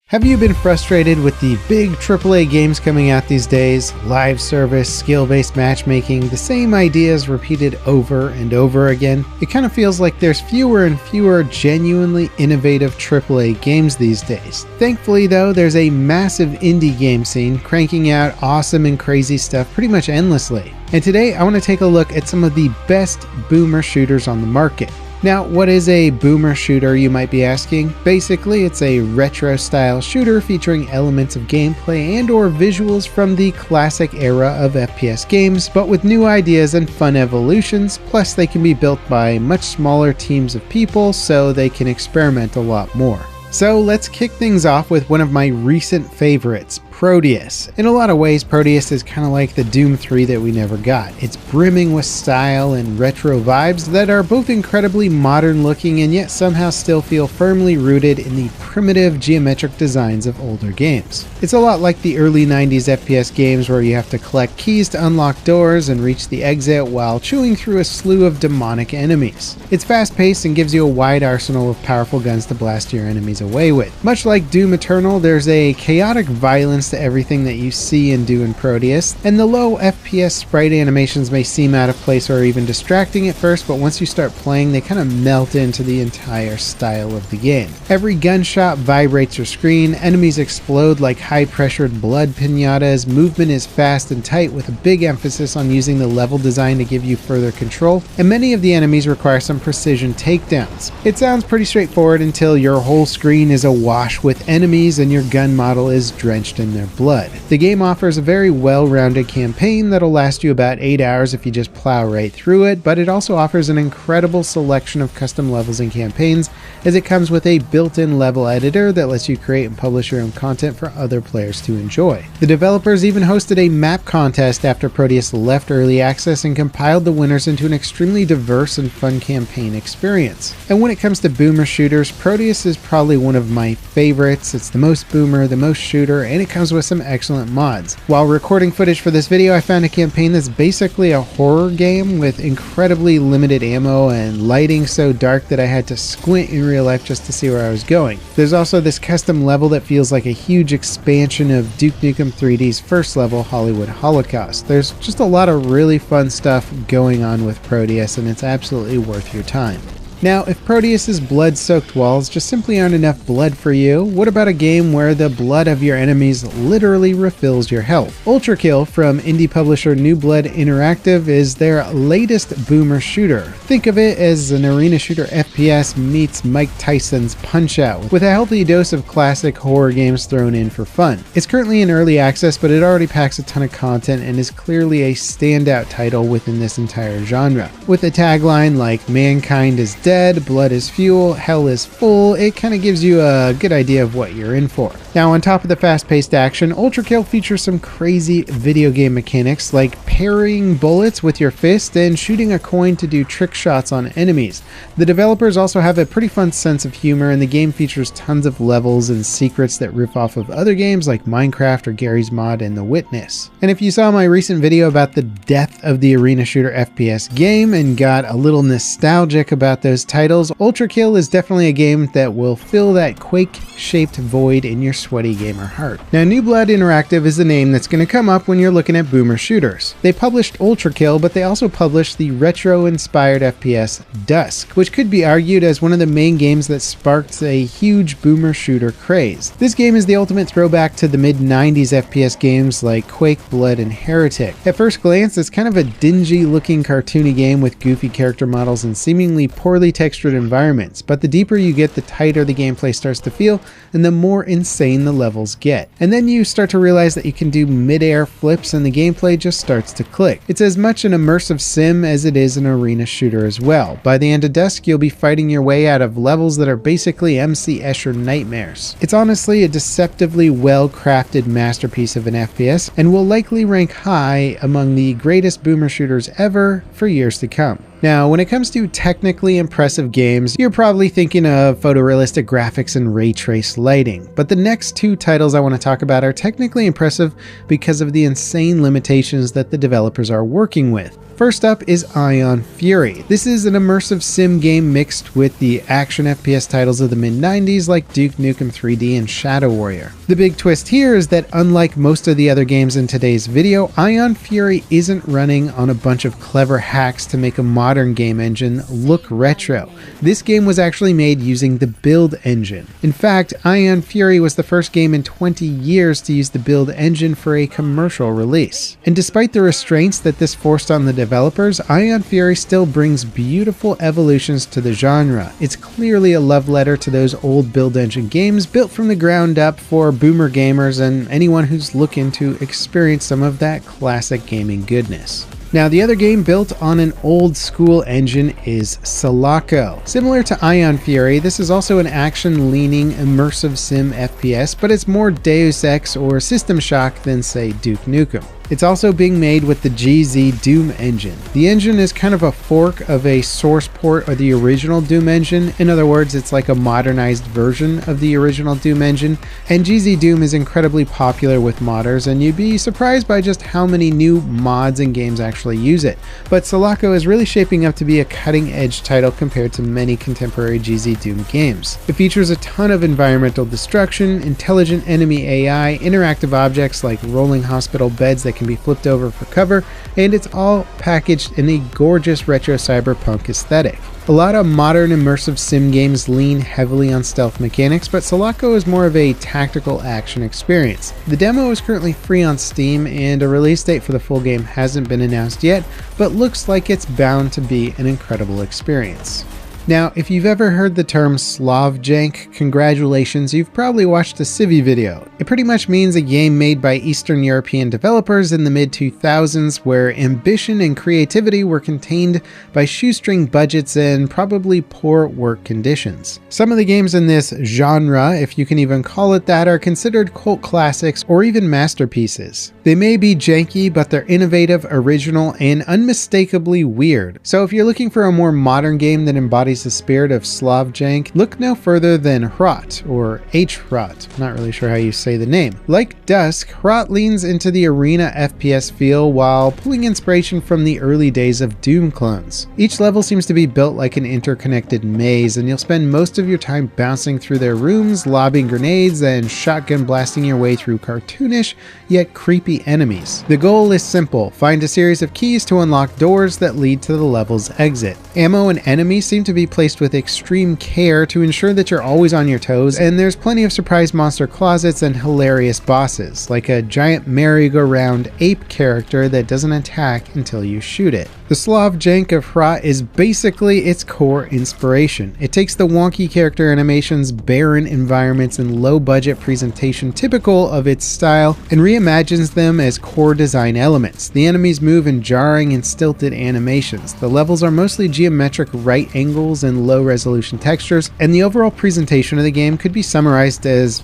Have you been frustrated with the big AAA games coming out these days? Live service, skill-based matchmaking, the same ideas repeated over and over again? It kind of feels like there's fewer and fewer genuinely innovative AAA games these days. Thankfully though, there's a massive indie game scene cranking out awesome and crazy stuff pretty much endlessly. And today I want to take a look at some of the best boomer shooters on the market. Now, what is a boomer shooter, you might be asking? Basically, it's a retro-style shooter featuring elements of gameplay and or visuals from the classic era of FPS games, but with new ideas and fun evolutions, plus they can be built by much smaller teams of people, so they can experiment a lot more. So let's kick things off with one of my recent favorites, Proteus. In a lot of ways, Proteus is kind of like the Doom 3 that we never got. It's brimming with style and retro vibes that are both incredibly modern looking and yet somehow still feel firmly rooted in the primitive geometric designs of older games. It's a lot like the early 90s FPS games where you have to collect keys to unlock doors and reach the exit while chewing through a slew of demonic enemies. It's fast-paced and gives you a wide arsenal of powerful guns to blast your enemies away with. Much like Doom Eternal, there's a chaotic violence to everything that you see and do in Proteus, and the low FPS sprite animations may seem out of place or even distracting at first, but once you start playing, they kind of melt into the entire style of the game. Every gunshot vibrates your screen, enemies explode like high-pressured blood piñatas, movement is fast and tight with a big emphasis on using the level design to give you further control, and many of the enemies require some precision takedowns. It sounds pretty straightforward until your whole screen is awash with enemies and your gun model is drenched in their blood. The game offers a very well-rounded campaign that'll last you about 8 hours if you just plow right through it, but it also offers an incredible selection of custom levels and campaigns, as it comes with a built-in level editor that lets you create and publish your own content for other players to enjoy. The developers even hosted a map contest after Proteus left early access and compiled the winners into an extremely diverse and fun campaign experience. And when it comes to boomer shooters, Proteus is probably one of my favorites. It's the most boomer, the most shooter, and it comes with some excellent mods. While recording footage for this video, I found a campaign that's basically a horror game with incredibly limited ammo and lighting so dark that I had to squint in real life just to see where I was going. There's also this custom level that feels like a huge expansion of Duke Nukem 3D's first level, Hollywood Holocaust. There's just a lot of really fun stuff going on with Proteus, and it's absolutely worth your time. Now, if Proteus's blood-soaked walls just simply aren't enough blood for you, what about a game where the blood of your enemies literally refills your health? Ultra Kill from indie publisher New Blood Interactive is their latest boomer shooter. Think of it as an arena shooter FPS meets Mike Tyson's Punch-Out, with a healthy dose of classic horror games thrown in for fun. It's currently in early access, but it already packs a ton of content and is clearly a standout title within this entire genre. With a tagline like "Mankind is dead, blood is fuel, hell is full," it kind of gives you a good idea of what you're in for. Now, on top of the fast-paced action, Ultra Kill features some crazy video game mechanics like parrying bullets with your fist and shooting a coin to do trick shots on enemies. The developers also have a pretty fun sense of humor, and the game features tons of levels and secrets that riff off of other games like Minecraft or Garry's Mod and The Witness. And if you saw my recent video about the death of the arena shooter FPS game and got a little nostalgic about those titles, Ultra Kill is definitely a game that will fill that Quake-shaped void in your sweaty gamer heart. Now, New Blood Interactive is the name that's going to come up when you're looking at boomer shooters. They published Ultra Kill, but they also published the retro-inspired FPS Dusk, which could be argued as one of the main games that sparked a huge boomer shooter craze. This game is the ultimate throwback to the mid-90s FPS games like Quake, Blood, and Heretic. At first glance, it's kind of a dingy-looking cartoony game with goofy character models and seemingly poorly textured environments, but the deeper you get, the tighter the gameplay starts to feel, and the more insane the levels get. And then you start to realize that you can do mid-air flips and the gameplay just starts to click. It's as much an immersive sim as it is an arena shooter as well. By the end of Dusk, you'll be fighting your way out of levels that are basically MC Escher nightmares. It's honestly a deceptively well-crafted masterpiece of an FPS, and will likely rank high among the greatest boomer shooters ever for years to come. Now, when it comes to technically impressive games, you're probably thinking of photorealistic graphics and ray trace lighting, but the next two titles I want to talk about are technically impressive because of the insane limitations that the developers are working with. First up is Ion Fury. This is an immersive sim game mixed with the action FPS titles of the mid-90s like Duke Nukem 3D and Shadow Warrior. The big twist here is that unlike most of the other games in today's video, Ion Fury isn't running on a bunch of clever hacks to make a modern game engine look retro. This game was actually made using the Build engine. In fact, Ion Fury was the first game in 20 years to use the Build engine for a commercial release. And despite the restraints that this forced on the developers, Ion Fury still brings beautiful evolutions to the genre. It's clearly a love letter to those old Build engine games built from the ground up for boomer gamers and anyone who's looking to experience some of that classic gaming goodness. Now, the other game built on an old school engine is Sulaco. Similar to Ion Fury, this is also an action-leaning immersive sim FPS, but it's more Deus Ex or System Shock than, say, Duke Nukem. It's also being made with the GZ Doom engine. The engine is kind of a fork of a source port of the original Doom engine. In other words, it's like a modernized version of the original Doom engine, and GZ Doom is incredibly popular with modders, and you'd be surprised by just how many new mods and games actually use it. But Sulaco is really shaping up to be a cutting-edge title compared to many contemporary GZ Doom games. It features a ton of environmental destruction, intelligent enemy AI, interactive objects like rolling hospital beds that can be flipped over for cover, and it's all packaged in a gorgeous retro cyberpunk aesthetic. A lot of modern immersive sim games lean heavily on stealth mechanics, but Sulaco is more of a tactical action experience. The demo is currently free on Steam, and a release date for the full game hasn't been announced yet, but looks like it's bound to be an incredible experience. Now, if you've ever heard the term Slavjank, congratulations, you've probably watched a Civi video. It pretty much means a game made by Eastern European developers in the mid-2000s where ambition and creativity were contained by shoestring budgets and probably poor work conditions. Some of the games in this genre, if you can even call it that, are considered cult classics or even masterpieces. They may be janky, but they're innovative, original, and unmistakably weird. So if you're looking for a more modern game that embodies the spirit of Slavjank, look no further than Hrot, or H-Hrot, not really sure how you say the name. Like Dusk, Hrot leans into the arena FPS feel while pulling inspiration from the early days of Doom clones. Each level seems to be built like an interconnected maze, and you'll spend most of your time bouncing through their rooms, lobbing grenades, and shotgun blasting your way through cartoonish yet creepy enemies. The goal is simple: find a series of keys to unlock doors that lead to the level's exit. Ammo and enemies seem to be placed with extreme care to ensure that you're always on your toes, and there's plenty of surprise monster closets and hilarious bosses, like a giant merry-go-round ape character that doesn't attack until you shoot it. The Slavjank of Hrot is basically its core inspiration. It takes the wonky character animations, barren environments, and low-budget presentation typical of its style and reimagines them as core design elements. The enemies move in jarring and stilted animations. The levels are mostly geometric right angles and low-resolution textures, and the overall presentation of the game could be summarized as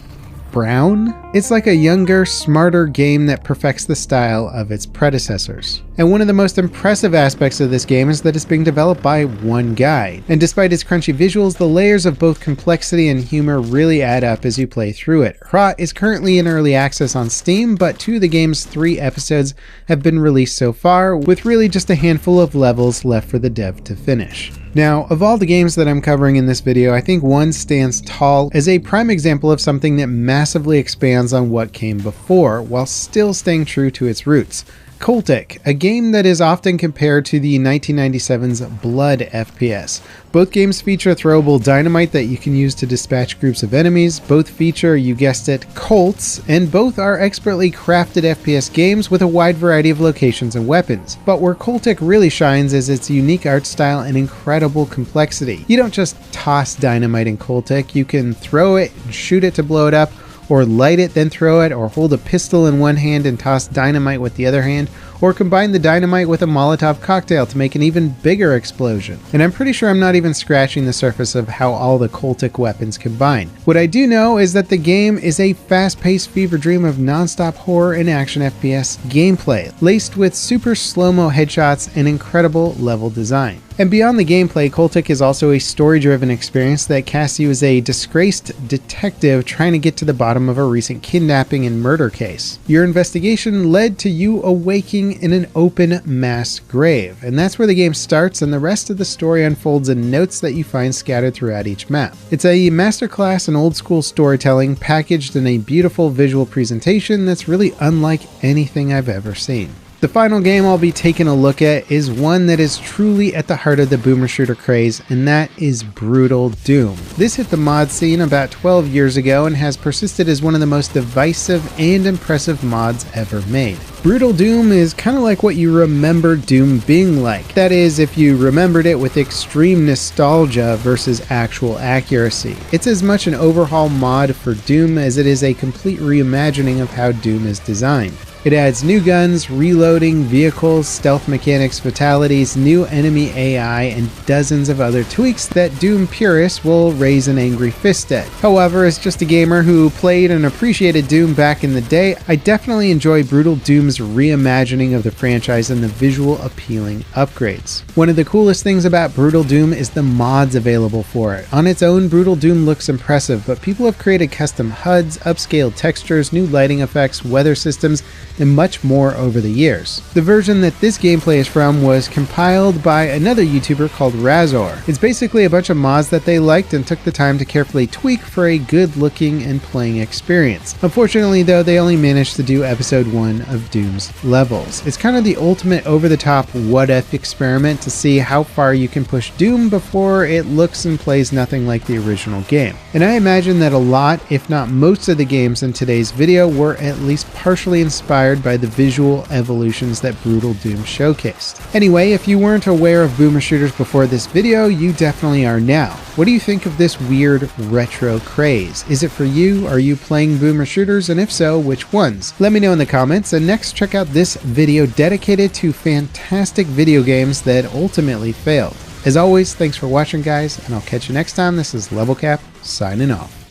brown? It's like a younger, smarter game that perfects the style of its predecessors. And one of the most impressive aspects of this game is that it's being developed by one guy. And despite its crunchy visuals, the layers of both complexity and humor really add up as you play through it. Hrot is currently in early access on Steam, but 2 of the game's 3 episodes have been released so far, with really just a handful of levels left for the dev to finish. Now, of all the games that I'm covering in this video, I think one stands tall as a prime example of something that massively expands on what came before, while still staying true to its roots. Coltic, a game that is often compared to the 1997's Blood FPS. Both games feature throwable dynamite that you can use to dispatch groups of enemies. Both feature, you guessed it, cults, and both are expertly crafted FPS games with a wide variety of locations and weapons. But where Coltic really shines is its unique art style and incredible complexity. You don't just toss dynamite in Coltic, you can throw it and shoot it to blow it up, or light it then throw it, or hold a pistol in one hand and toss dynamite with the other hand, or combine the dynamite with a Molotov cocktail to make an even bigger explosion. And I'm pretty sure I'm not even scratching the surface of how all the cultic weapons combine. What I do know is that the game is a fast-paced fever dream of non-stop horror and action FPS gameplay, laced with super slow-mo headshots and incredible level design. And beyond the gameplay, Coltic is also a story-driven experience that casts you as a disgraced detective trying to get to the bottom of a recent kidnapping and murder case. Your investigation led to you awaking being in an open mass grave, and that's where the game starts, and the rest of the story unfolds in notes that you find scattered throughout each map. It's a masterclass in old school storytelling packaged in a beautiful visual presentation that's really unlike anything I've ever seen. The final game I'll be taking a look at is one that is truly at the heart of the boomer shooter craze, and that is Brutal Doom. This hit the mod scene about 12 years ago and has persisted as one of the most divisive and impressive mods ever made. Brutal Doom is kind of like what you remember Doom being like. That is, if you remembered it with extreme nostalgia versus actual accuracy. It's as much an overhaul mod for Doom as it is a complete reimagining of how Doom is designed. It adds new guns, reloading, vehicles, stealth mechanics, fatalities, new enemy AI, and dozens of other tweaks that Doom purists will raise an angry fist at. However, as just a gamer who played and appreciated Doom back in the day, I definitely enjoy Brutal Doom's reimagining of the franchise and the visual appealing upgrades. One of the coolest things about Brutal Doom is the mods available for it. On its own, Brutal Doom looks impressive, but people have created custom HUDs, upscaled textures, new lighting effects, weather systems, and much more over the years. The version that this gameplay is from was compiled by another YouTuber called Razor. It's basically a bunch of mods that they liked and took the time to carefully tweak for a good looking and playing experience. Unfortunately though, they only managed to do episode 1 of Doom's levels. It's kind of the ultimate over-the-top what-if experiment to see how far you can push Doom before it looks and plays nothing like the original game. And I imagine that a lot, if not most of the games in today's video were at least partially inspired by the visual evolutions that Brutal Doom showcased. Anyway, if you weren't aware of boomer shooters before this video, you definitely are now. What do you think of this weird retro craze? Is it for you? Are you playing boomer shooters? And if so, which ones? Let me know in the comments, and next check out this video dedicated to fantastic video games that ultimately failed. As always, thanks for watching guys, and I'll catch you next time. This is Level Cap, signing off.